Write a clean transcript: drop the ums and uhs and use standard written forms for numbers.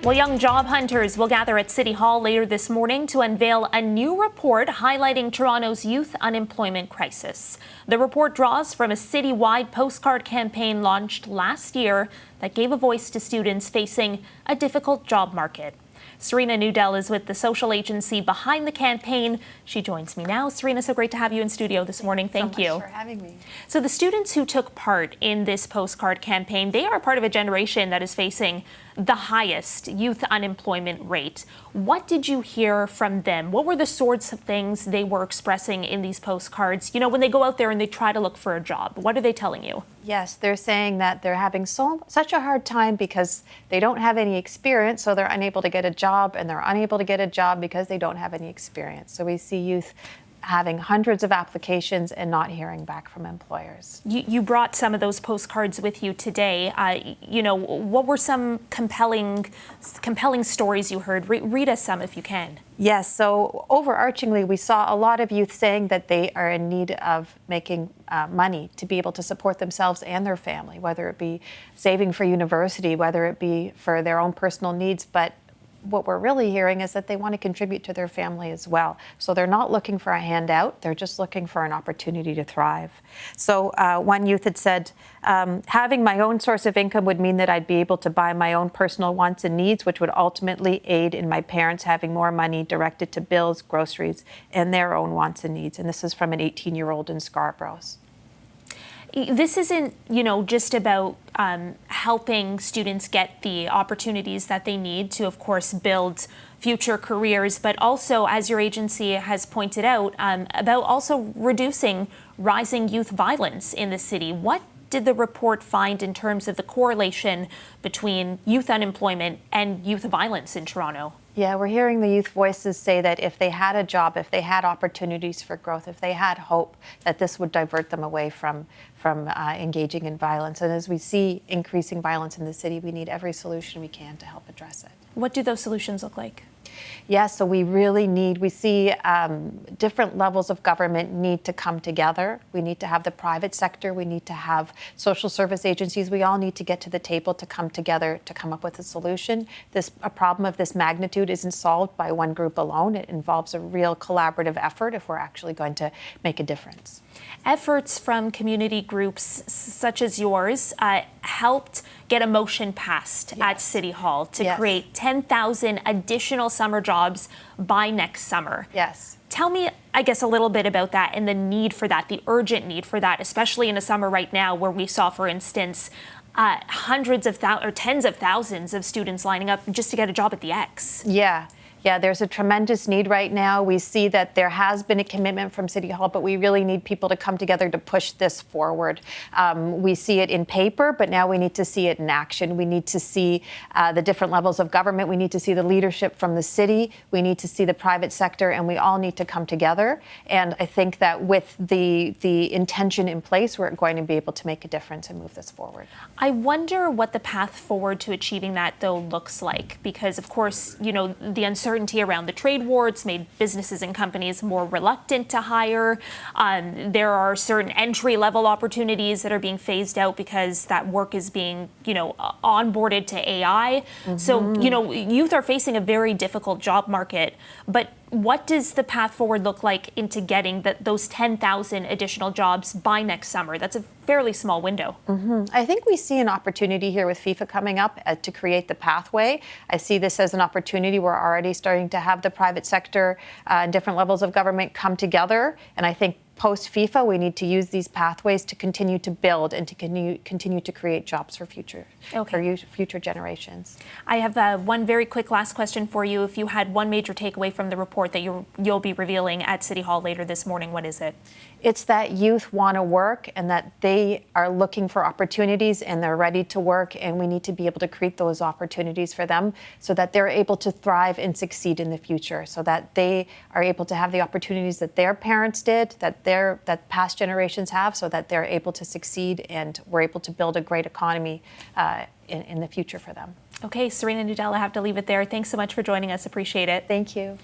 Well, young job hunters will gather at City Hall later this morning to unveil a new report highlighting Toronto's youth unemployment crisis. The report draws from a citywide postcard campaign launched last year that gave a voice to students facing a difficult job market. Serena Nudel is with the social agency behind the campaign. She joins me now. Serena, so great to have you in studio this morning. Thank you. So much for having me. So the students who took part in this postcard campaign, they are part of a generation that is facing the highest youth unemployment rate. What did you hear from them? What were the sorts of things they were expressing in these postcards? You know, when they go out there and they try to look for a job, what are they telling you? Yes, they're saying that they're having such a hard time because they don't have any experience, so they're unable to get a job, and they're unable to get a job because they don't have any experience. So we see youth having hundreds of applications and not hearing back from employers. You brought some of those postcards with you today. You know, what were some compelling stories you heard? Read us some if you can. Yes, so overarchingly, we saw a lot of youth saying that they are in need of making money to be able to support themselves and their family, whether it be saving for university, whether it be for their own personal needs, but what we're really hearing is that they want to contribute to their family as well. So they're not looking for a handout, they're just looking for an opportunity to thrive. So one youth had said, having my own source of income would mean that I'd be able to buy my own personal wants and needs, which would ultimately aid in my parents having more money directed to bills, groceries, and their own wants and needs. And this is from an 18-year-old in Scarborough. This isn't, you know, just about helping students get the opportunities that they need to, of course, build future careers, but also, as your agency has pointed out, about also reducing rising youth violence in the city. What did the report find in terms of the correlation between youth unemployment and youth violence in Toronto? Yeah, we're hearing the youth voices say that if they had a job, if they had opportunities for growth, if they had hope, that this would divert them away from engaging in violence. And as we see increasing violence in the city, we need every solution we can to help address it. What do those solutions look like? Yeah, so we see different levels of government need to come together. We need to have the private sector, we need to have social service agencies. We all need to get to the table to come together to come up with a solution. A problem of this magnitude isn't solved by one group alone. It involves a real collaborative effort if we're actually going to make a difference. Efforts from community groups such as yours helped get a motion passed at City Hall to create 10,000 additional summer jobs by next summer. Yes. Tell me, I guess, a little bit about that and the need for that, the urgent need for that, especially in a summer right now where we saw, for instance, hundreds of or tens of thousands of students lining up just to get a job at the X. Yeah, there's a tremendous need right now. We see that there has been a commitment from City Hall, but we really need people to come together to push this forward. We see it in paper, but now we need to see it in action. We need to see the different levels of government. We need to see the leadership from the city. We need to see the private sector, and we all need to come together. And I think that with the intention in place, we're going to be able to make a difference and move this forward. I wonder what the path forward to achieving that, though, looks like, because, of course, you know, the uncertainty around the trade war, it's made businesses and companies more reluctant to hire. There are certain entry-level opportunities that are being phased out because that work is being, you know, onboarded to AI. So, you know, youth are facing a very difficult job market. But what does the path forward look like into getting those 10,000 additional jobs by next summer? That's a fairly small window. I think we see an opportunity here with FIFA coming up to create the pathway. I see this as an opportunity. We're already starting to have the private sector and different levels of government come together. And I think post-FIFA, we need to use these pathways to continue to build and to continue to create jobs for future generations. I have one very quick last question for you. If you had one major takeaway from the report that you'll be revealing at City Hall later this morning, what is it? It's that youth want to work and that they are looking for opportunities and they're ready to work, and we need to be able to create those opportunities for them so that they're able to thrive and succeed in the future, so that they are able to have the opportunities that their parents did, that past generations have, so that they're able to succeed and we're able to build a great economy in the future for them. Okay, Serena Nudel, I have to leave it there. Thanks so much for joining us. Appreciate it. Thank you.